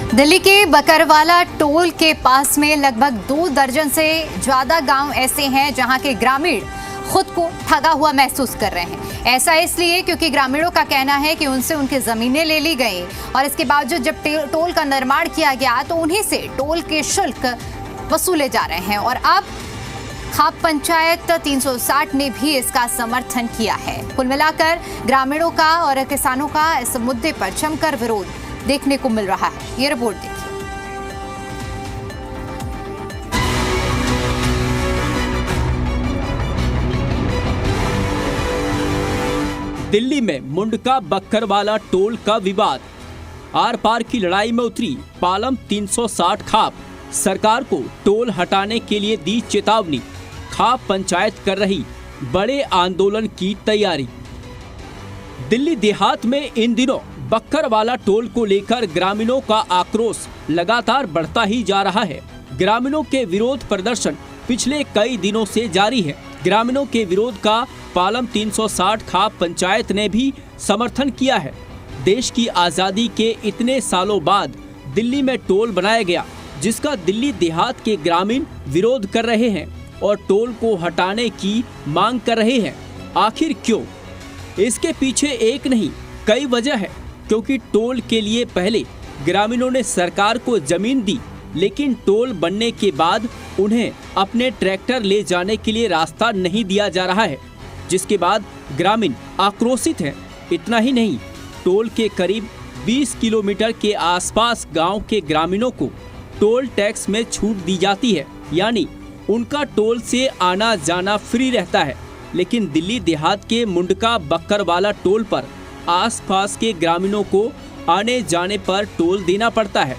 दिल्ली के बकरवाला टोल के पास में लगभग 2 दर्जन से ज्यादा गांव ऐसे हैं जहां के ग्रामीण खुद को ठगा हुआ महसूस कर रहे हैं। ऐसा इसलिए क्योंकि ग्रामीणों का कहना है कि उनसे उनकी जमीनें ले ली गई और इसके बावजूद जब टोल का निर्माण किया गया तो उन्हीं से टोल के शुल्क वसूले जा रहे हैं। और अब खाप पंचायत 360 ने भी इसका समर्थन किया है। कुल मिलाकर ग्रामीणों का और किसानों का इस मुद्दे पर जमकर विरोध देखने को मिल रहा है। ये रिपोर्ट देखिए। दिल्ली में मुंडका बक्करवाला टोल का विवाद, आर पार की लड़ाई में उतरी पालम 360 खाप। सरकार को टोल हटाने के लिए दी चेतावनी, खाप पंचायत कर रही बड़े आंदोलन की तैयारी। दिल्ली देहात में इन दिनों बक्करवाला टोल को लेकर ग्रामीणों का आक्रोश लगातार बढ़ता ही जा रहा है। ग्रामीणों के विरोध प्रदर्शन पिछले कई दिनों से जारी है। ग्रामीणों के विरोध का पालम 360 खाप पंचायत ने भी समर्थन किया है। देश की आज़ादी के इतने सालों बाद दिल्ली में टोल बनाया गया, जिसका दिल्ली देहात के ग्रामीण विरोध कर रहे हैं और टोल को हटाने की मांग कर रहे हैं। आखिर क्यों? इसके पीछे एक नहीं कई वजह है। क्योंकि टोल के लिए पहले ग्रामीणों ने सरकार को जमीन दी, लेकिन टोल बनने के बाद उन्हें अपने ट्रैक्टर ले जाने के लिए रास्ता नहीं दिया जा रहा है, जिसके बाद ग्रामीण आक्रोशित हैं। इतना ही नहीं, टोल के करीब 20 किलोमीटर के आसपास गांव के ग्रामीणों को टोल टैक्स में छूट दी जाती है, यानी उनका टोल से आना जाना फ्री रहता है। लेकिन दिल्ली देहात के मुंडका बक्करवाला टोल पर आसपास के ग्रामीणों को आने जाने पर टोल देना पड़ता है।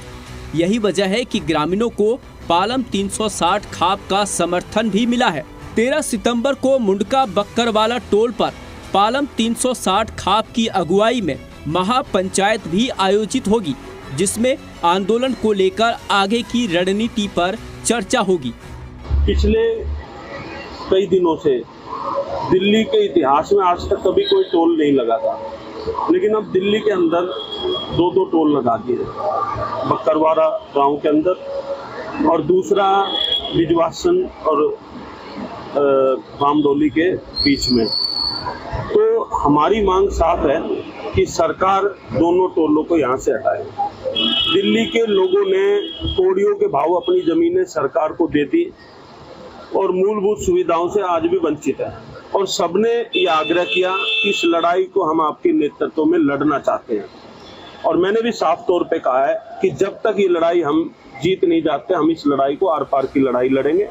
यही वजह है कि ग्रामीणों को पालम 360 खाप का समर्थन भी मिला है। 13 सितंबर को मुंडका बक्करवाला टोल पर पालम 360 खाप की अगुवाई में महापंचायत भी आयोजित होगी, जिसमें आंदोलन को लेकर आगे की रणनीति पर चर्चा होगी। पिछले कई दिनों से दिल्ली के इतिहास में आज तक कभी कोई टोल नहीं लगा था, लेकिन अब दिल्ली के अंदर 2 टोल लगा दिए, बक्करवाला गांव के अंदर और दूसरा बिजवासन और रामडोली के बीच में। तो हमारी मांग साफ है कि सरकार दोनों टोलों को यहाँ से हटाए। दिल्ली के लोगों ने कौड़ियों के भाव अपनी जमीनें सरकार को दे दी और मूलभूत सुविधाओं से आज भी वंचित है, और सबने ये आग्रह किया कि इस लड़ाई को हम आपके नेतृत्व में लड़ना चाहते हैं। और मैंने भी साफ तौर पे कहा है कि जब तक ये लड़ाई हम जीत नहीं जाते, हम इस लड़ाई को आर पार की लड़ाई लड़ेंगे।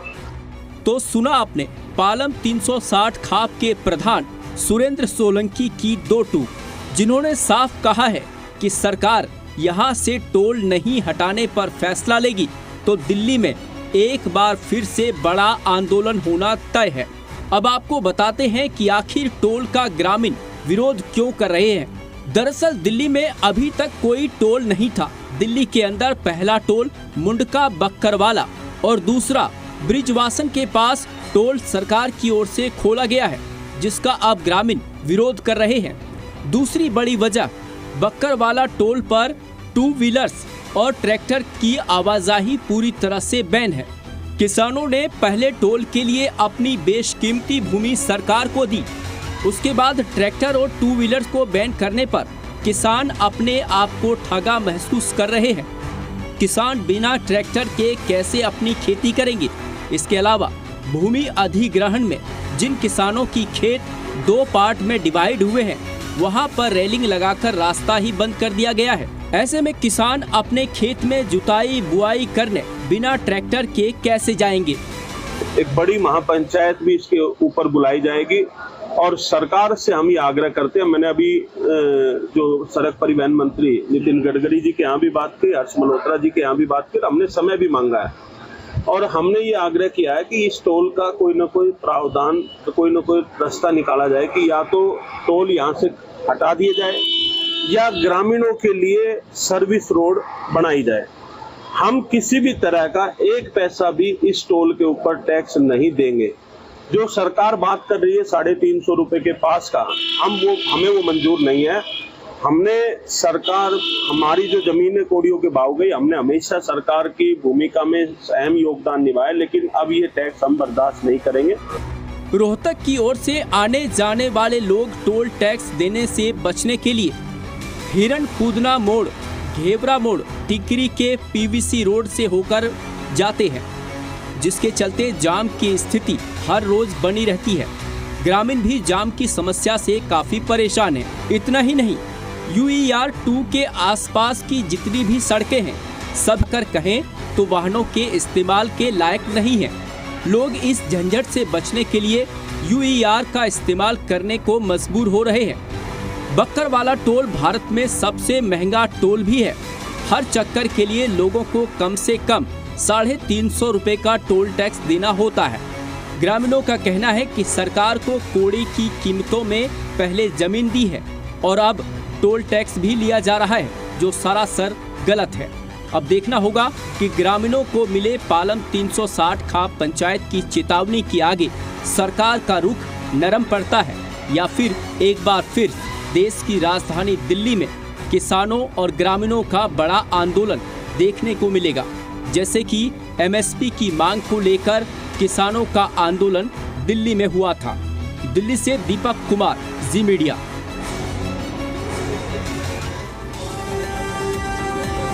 तो सुना आपने पालम 360 खाप के प्रधान सुरेंद्र सोलंकी की 2 टूक, जिन्होंने साफ कहा है कि सरकार यहाँ से टोल नहीं हटाने पर फैसला लेगी तो दिल्ली में एक बार फिर से बड़ा आंदोलन होना तय है। अब आपको बताते हैं कि आखिर टोल का ग्रामीण विरोध क्यों कर रहे हैं। दरअसल दिल्ली में अभी तक कोई टोल नहीं था। दिल्ली के अंदर पहला टोल मुंडका बक्करवाला और दूसरा ब्रिजवासन के पास टोल सरकार की ओर से खोला गया है, जिसका अब ग्रामीण विरोध कर रहे हैं। दूसरी बड़ी वजह, बक्करवाला टोल पर 2 व्हीलर्स और ट्रैक्टर की आवाजाही पूरी तरह से बैन है। किसानों ने पहले टोल के लिए अपनी बेशकीमती भूमि सरकार को दी, उसके बाद ट्रैक्टर और 2 व्हीलर्स को बैन करने पर किसान अपने आप को ठगा महसूस कर रहे हैं। किसान बिना ट्रैक्टर के कैसे अपनी खेती करेंगे? इसके अलावा भूमि अधिग्रहण में जिन किसानों की खेत 2 पार्ट में डिवाइड हुए हैं, वहां पर रेलिंग लगाकर रास्ता ही बंद कर दिया गया है। ऐसे में किसान अपने खेत में जुताई बुआई करने बिना ट्रैक्टर के कैसे जाएंगे? एक बड़ी महापंचायत भी इसके ऊपर बुलाई जाएगी और सरकार से हम ये आग्रह करते हैं। मैंने अभी जो सड़क परिवहन मंत्री नितिन गडकरी जी के यहाँ भी बात की, हर्ष मल्होत्रा जी के यहाँ भी बात की, हमने समय भी मांगा है और हमने ये आग्रह किया है कि इस टोल का कोई न कोई प्रावधान, कोई न कोई रास्ता निकाला जाए कि या तो टोल यहाँ से हटा दिए जाए या ग्रामीणों के लिए सर्विस रोड बनाई जाए। हम किसी भी तरह का 1 पैसा भी इस टोल के ऊपर टैक्स नहीं देंगे। जो सरकार बात कर रही है 350 रुपए के पास का, हमें वो मंजूर नहीं है। हमने सरकार, हमारी जो जमीनें कोड़ियों के भाव गई, हमने हमेशा सरकार की भूमिका में अहम योगदान निभाया, लेकिन अब ये टैक्स हम बर्दाश्त नहीं करेंगे। रोहतक की ओर से आने जाने वाले लोग टोल टैक्स देने से बचने के लिए हिरण कूदना मोड़, घेवरा मोड़, टिकरी के पीवीसी रोड से होकर जाते हैं, जिसके चलते जाम की स्थिति हर रोज बनी रहती है। ग्रामीण भी जाम की समस्या से काफी परेशान है। इतना ही नहीं, UER 2 के आसपास की जितनी भी सड़कें हैं, सब कर कहें तो वाहनों के इस्तेमाल के लायक नहीं है। लोग इस झंझट से बचने के लिए UER का इस्तेमाल करने को मजबूर हो रहे हैं। बक्करवाला टोल भारत में सबसे महंगा टोल भी है। हर चक्कर के लिए लोगों को कम से कम 350 रुपए का टोल टैक्स देना होता है। ग्रामीणों का कहना है कि सरकार को कोड़ी की कीमतों में पहले जमीन दी है और अब टोल टैक्स भी लिया जा रहा है, जो सरासर गलत है। अब देखना होगा कि ग्रामीणों को मिले पालम 360 खाप पंचायत की चेतावनी के आगे सरकार का रुख नरम पड़ता है या फिर एक बार फिर देश की राजधानी दिल्ली में किसानों और ग्रामीणों का बड़ा आंदोलन देखने को मिलेगा, जैसे कि MSP की मांग को लेकर किसानों का आंदोलन दिल्ली में हुआ था। दिल्ली से दीपक कुमार, जी मीडिया।